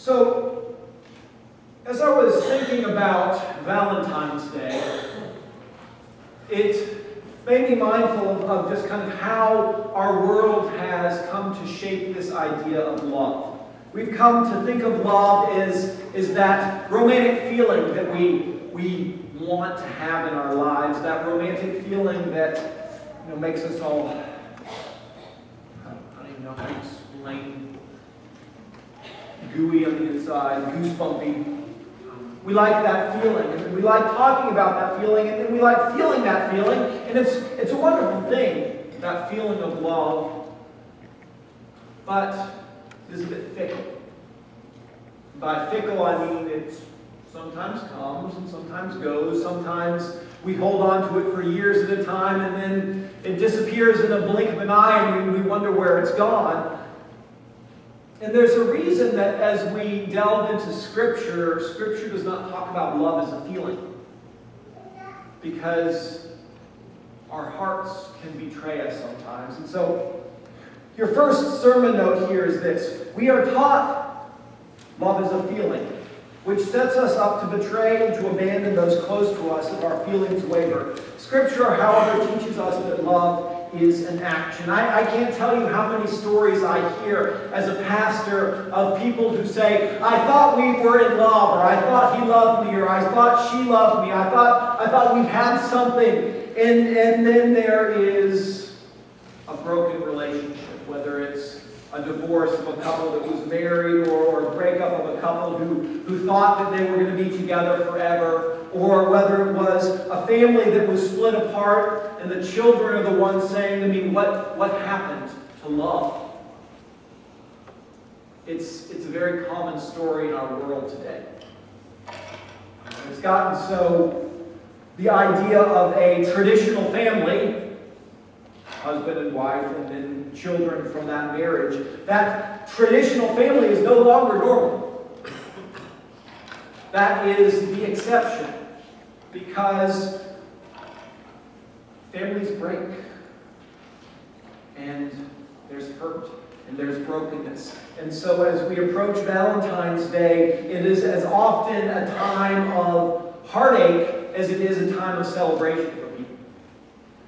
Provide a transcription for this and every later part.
So, as I was thinking about Valentine's Day, it made me mindful of just kind of how our world has come to shape this idea of love. We've come to think of love as that romantic feeling that we want to have in our lives, that romantic feeling that makes us all, I don't even know how to explain, gooey on the inside, goosebumpy. We like that feeling, and we like talking about that feeling, and we like feeling that feeling, and it's a wonderful thing, that feeling of love, but it is a bit fickle. By fickle, I mean it sometimes comes and sometimes goes. Sometimes we hold on to it for years at a time, and then it disappears in a blink of an eye, and we wonder where it's gone. And there's a reason that as we delve into Scripture, Scripture does not talk about love as a feeling. Because our hearts can betray us sometimes. And so, your first sermon note here is this. We are taught love is a feeling, which sets us up to betray and to abandon those close to us if our feelings waver. Scripture, however, teaches us that love is an action. I can't tell you how many stories I hear as a pastor of people who say, I thought we were in love, or I thought he loved me, or I thought she loved me, I thought we had something, and then there is a broken relationship, whether it's a divorce of a couple that was married, or a breakup of a couple who thought that they were going to be together forever, or whether it was a family that was split apart and the children are the ones saying to me, what happened to love? It's a very common story in our world today. It's gotten so the idea of a traditional family, husband and wife, and then children from that marriage, that traditional family is no longer normal. That is the exception, because families break, and there's hurt, and there's brokenness. And so as we approach Valentine's Day, it is as often a time of heartache as it is a time of celebration for people.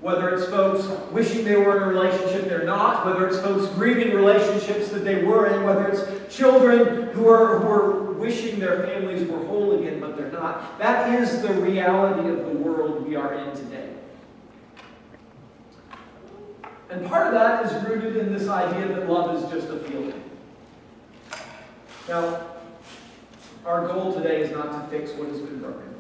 Whether it's folks wishing they were in a relationship they're not, whether it's folks grieving relationships that they were in, whether it's children who are wishing their families were whole again, but they're not. That is the reality of the world we are in today. And part of that is rooted in this idea that love is just a feeling. Now, our goal today is not to fix what has been broken.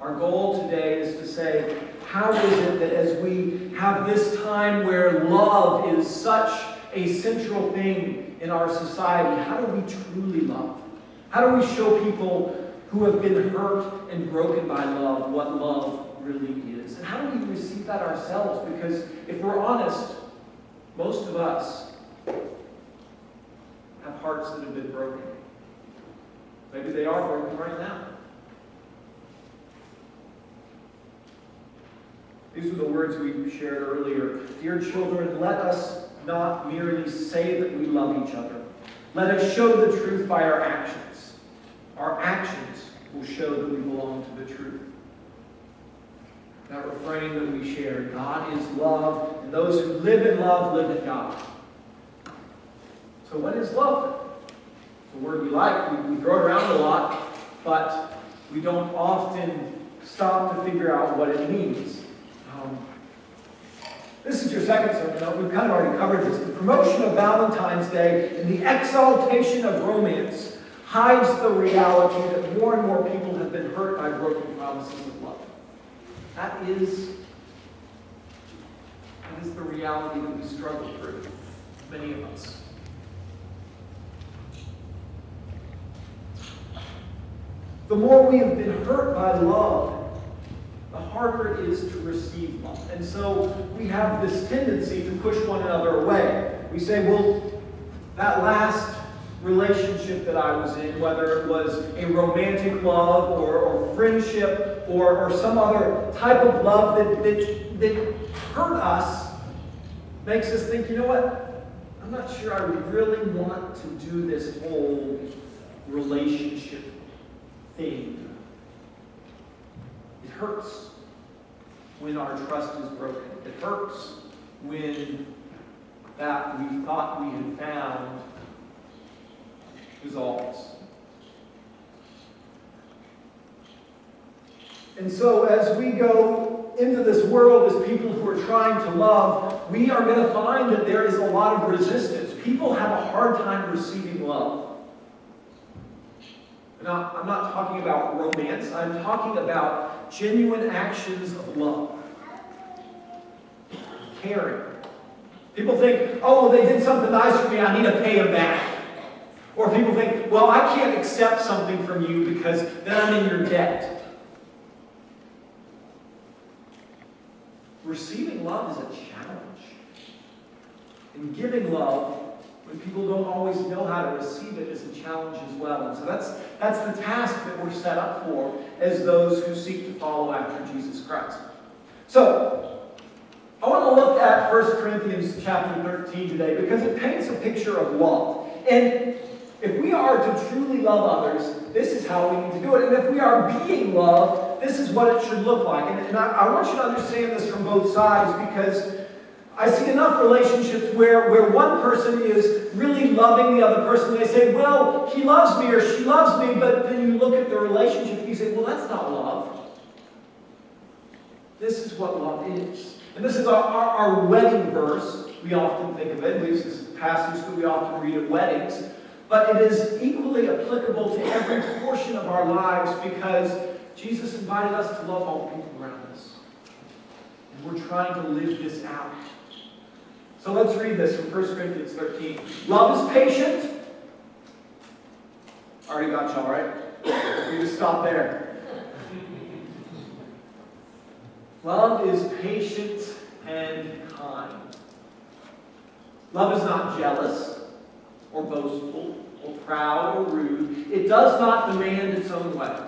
Our goal today is to say, how is it that as we have this time where love is such a central thing in our society, how do we truly love? How do we show people who have been hurt and broken by love what love really is? And how do we receive that ourselves? Because if we're honest, most of us have hearts that have been broken. Maybe they are broken right now. These were the words we shared earlier. Dear children, let us not merely say that we love each other. Let us show the truth by our actions. Our actions will show that we belong to the truth. That refrain that we shared, God is love, and those who live in love live in God. So what is love? It's a word we like. We throw it around a lot, but we don't often stop to figure out what it means. This is your second sermon. We've kind of already covered this. The promotion of Valentine's Day and the exaltation of romance hides the reality that more and more people have been hurt by broken promises of love. That is the reality that we struggle through, many of us. The more we have been hurt by love, the harder it is to receive love. And so we have this tendency to push one another away. We say, well, that last relationship that I was in, whether it was a romantic love or friendship or some other type of love that hurt us, makes us think, you know what? I'm I'm not sure I really want to do this whole relationship thing. It hurts when our trust is broken. It hurts when that we thought we had found dissolves. And so as we go into this world as people who are trying to love, we are going to find that there is a lot of resistance. People have a hard time receiving love. Now, I'm not talking about romance. I'm talking about genuine actions of love. Caring. People think, oh, well, they did something nice for me, I need to pay them back. Or people think, well, I can't accept something from you because then I'm in your debt. Receiving love is a challenge. And giving love, when people don't always know how to receive it, is a challenge as well. And so that's the task that we're set up for as those who seek to follow after Jesus Christ. So, I want to look at 1 Corinthians chapter 13 today because it paints a picture of love. And if we are to truly love others, this is how we need to do it. And if we are being loved, this is what it should look like. And I want you to understand this from both sides because I see enough relationships where one person is really loving the other person. They say, well, he loves me or she loves me, but then you look at the relationship and you say, well, that's not love. This is what love is. And this is our wedding verse. We often think of it. This is a passage that we often read at weddings. But it is equally applicable to every portion of our lives because Jesus invited us to love all people around us. And we're trying to live this out. So let's read this from 1 Corinthians 13. Love is patient. Already got y'all, right? We just stop there. Love is patient and kind. Love is not jealous or boastful or proud or rude. It does not demand its own way.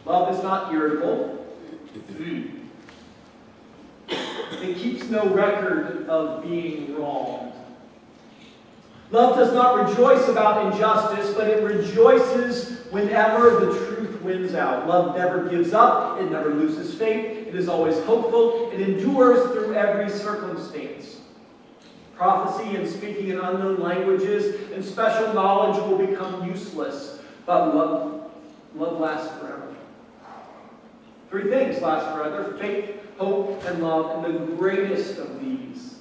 Love is not irritable. It keeps no record of being wronged. Love does not rejoice about injustice, but it rejoices whenever the truth wins out. Love never gives up. It never loses faith. It is always hopeful. It endures through every circumstance. Prophecy and speaking in unknown languages and special knowledge will become useless, but love lasts forever. Three things last forever: faith, hope, and love. And the greatest of these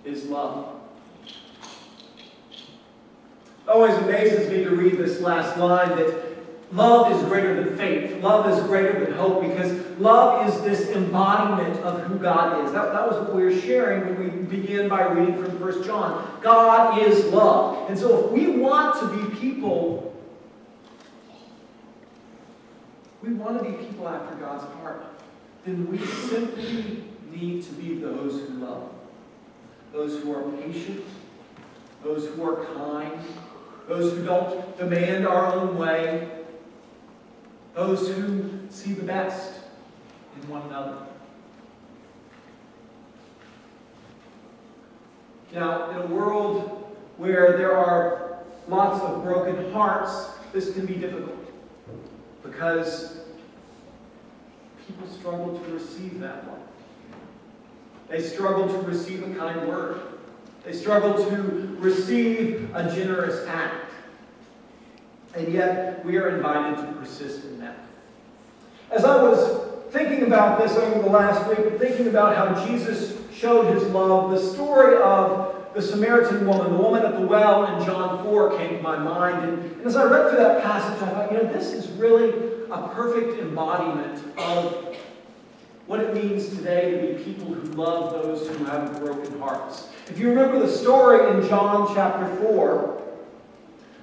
is love. It always amazes me to read this last line that love is greater than faith. Love is greater than hope because love is this embodiment of who God is. That was what we were sharing when we began by reading from 1 John. God is love. And so if we want to be people, after God's heart, then we simply need to be those who love. Those who are patient, those who are kind, those who don't demand our own way, those who see the best in one another. Now, in a world where there are lots of broken hearts, this can be difficult because people struggle to receive that love. They struggle to receive a kind word. They struggle to receive a generous act. And yet, we are invited to persist in that. As I was thinking about this over the last week, thinking about how Jesus showed his love, the story of the Samaritan woman, the woman at the well in John 4 came to my mind. And as I read through that passage, I thought, this is really a perfect embodiment of what it means today to be people who love those who have broken hearts. If you remember the story in John chapter 4,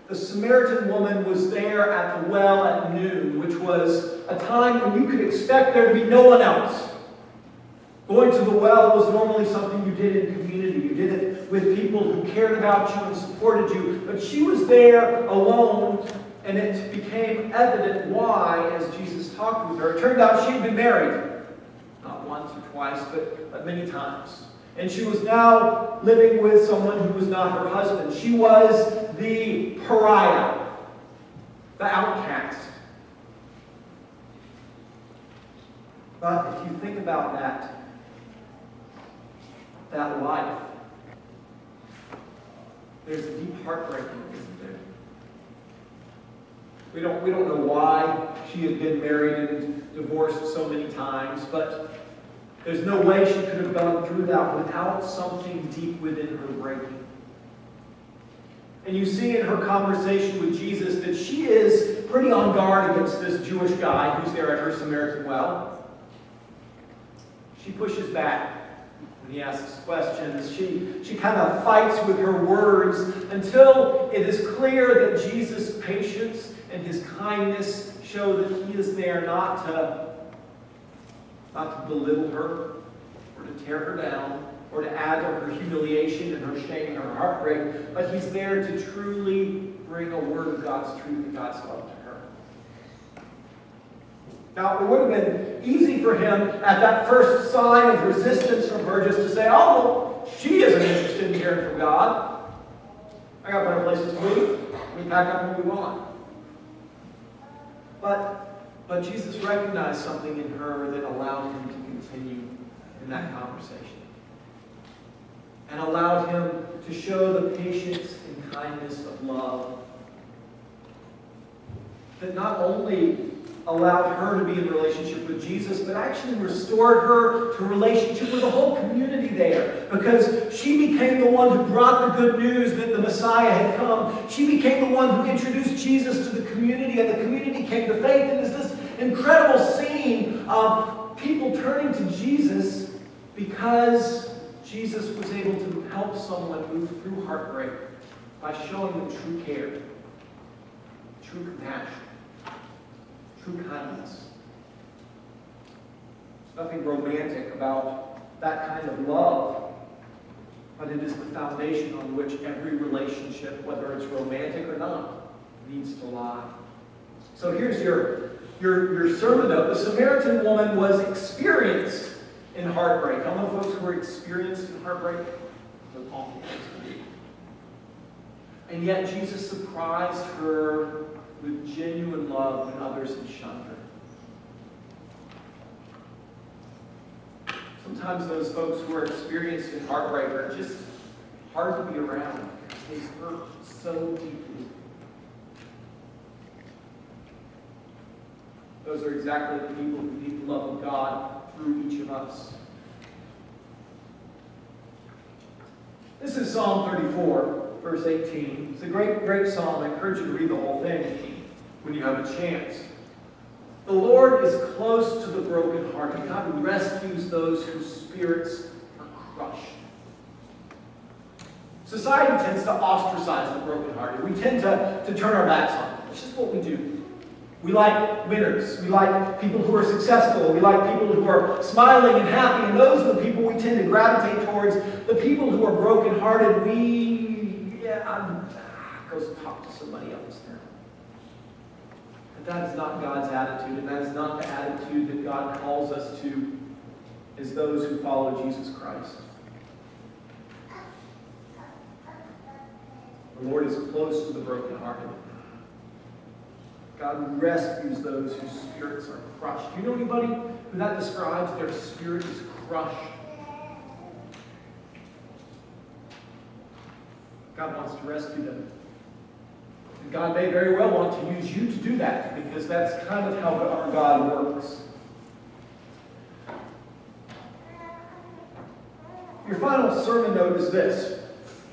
the Samaritan woman was there at the well at noon, which was a time when you could expect there to be no one else. Going to the well was normally something you did in community. You did it with people who cared about you and supported you. But she was there alone, and it became evident why as Jesus talked with her. It turned out she had been married. Not once or twice, but many times. And she was now living with someone who was not her husband. She was the pariah, the outcast. But if you think about that life, there's a deep heartbreaking, isn't there? We don't know why she had been married and divorced so many times, but there's no way she could have gone through that without something deep within her breaking. And you see in her conversation with Jesus that she is pretty on guard against this Jewish guy who's there at her Samaritan well. She pushes back when he asks questions. She kind of fights with her words until it is clear that Jesus' patience and his kindness show that he is there not to belittle her or to tear her down or to add to her humiliation and her shame and her heartbreak, but he's there to truly bring a word of God's truth and God's love to her. Now, it would have been easy for him at that first sign of resistance from her just to say, oh, well, she isn't interested in hearing from God. I got better places to be. We pack up and move on. But Jesus recognized something in her that allowed him to continue in that conversation. And allowed him to show the patience and kindness of love that not only allowed her to be in relationship with Jesus, but actually restored her to relationship with the whole community there. Because she became the one who brought the good news that the Messiah had come. She became the one who introduced Jesus to the community, and the community came to faith. And it's this incredible scene of people turning to Jesus because Jesus was able to help someone move through heartbreak by showing them true care, true compassion, true kindness. There's nothing romantic about that kind of love, but it is the foundation on which every relationship, whether it's romantic or not, needs to lie. So here's your sermon note. The Samaritan woman was experienced in heartbreak. How many folks who were experienced in heartbreak? And yet Jesus surprised her with genuine love when others had shunned her. Sometimes those folks who are experienced in heartbreak are just hard to be around because they hurt so deeply. Those are exactly the people who need the love of God through each of us. This is Psalm 34, verse 18. It's a great, great psalm. I encourage you to read the whole thing when you have a chance. The Lord is close to the brokenhearted. God rescues those whose spirits are crushed. Society tends to ostracize the brokenhearted. We tend to turn our backs on them. It's just what we do. We like winners. We like people who are successful. We like people who are smiling and happy. And those are the people we tend to gravitate towards. The people who are brokenhearted, go talk to somebody else now. But that is not God's attitude, and that is not the attitude that God calls us to as those who follow Jesus Christ. The Lord is close to the brokenhearted. God rescues those whose spirits are crushed. Do you know anybody who that describes? Their spirit is crushed. God wants to rescue them. And God may very well want to use you to do that, because that's kind of how our God works. Your final sermon note is this.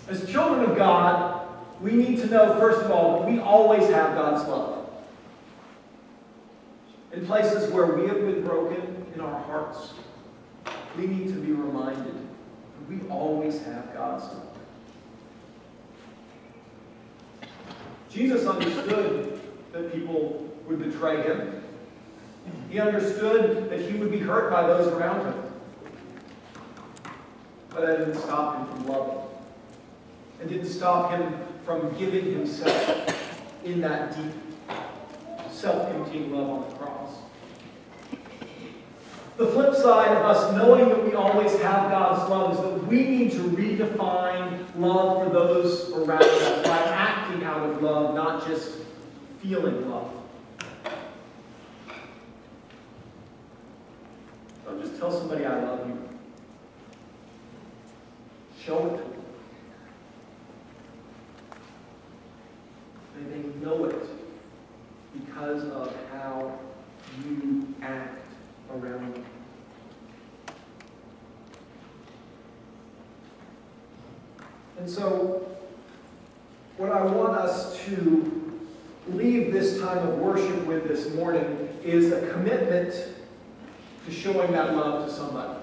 As children of God, we need to know, first of all, that we always have God's love. In places where we have been broken in our hearts, we need to be reminded that we always have God's love. Jesus understood that people would betray him. He understood that he would be hurt by those around him. But that didn't stop him from loving. It didn't stop him from giving himself in that deep, self-emptying love on the cross. The flip side of us knowing that we always have God's love is that we need to redefine love for those around us by acting out of love, not just feeling love. Don't just tell somebody I love you. Show it to them. May they know it because of how you act around them. And so, what I want us to leave this time of worship with this morning is a commitment to showing that love to somebody.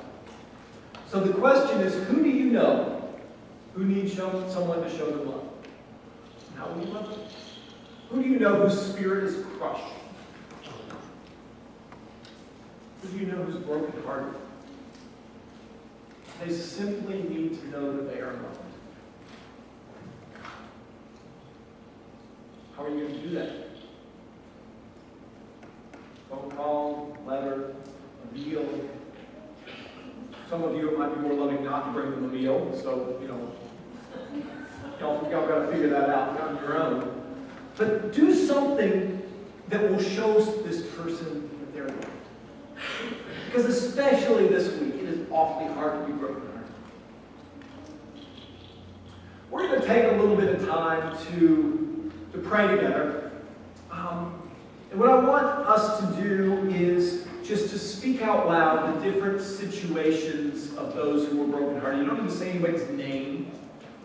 So the question is, who do you know who needs someone to show them love? How will you love them? Who do you know whose spirit is crushed? Who do you know who's brokenhearted? They simply need to know that they are loved. How are you going to do that? Phone call, letter, a meal. Some of you, it might be more loving not to bring them a meal, so, y'all got to figure that out on your own. But do something that will show this person that they're loved. Because especially this week, it is awfully hard to be brokenhearted. We're going to take a little bit of time to pray together. And what I want us to do is just to speak out loud the different situations of those who were brokenhearted. You don't need to say anybody's name,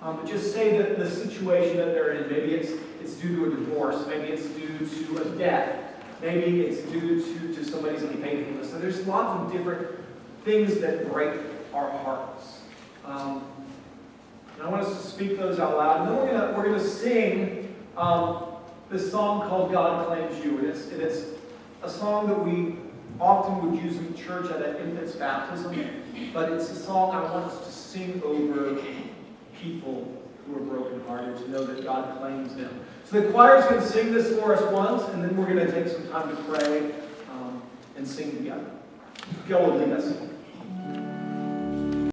but just say that the situation that they're in. Maybe it's due to a divorce. Maybe it's due to a death. Maybe it's due to somebody's unfaithfulness. So there's lots of different things that break our hearts. And I want us to speak those out loud. And then we're gonna sing this song called God Claims You. And it's a song that we often would use in church at an infant's baptism. But it's a song I want us to sing over people who are brokenhearted, to know that God claims them. So the choir's going to sing this for us once, and then we're going to take some time to pray and sing together. Joe will lead us.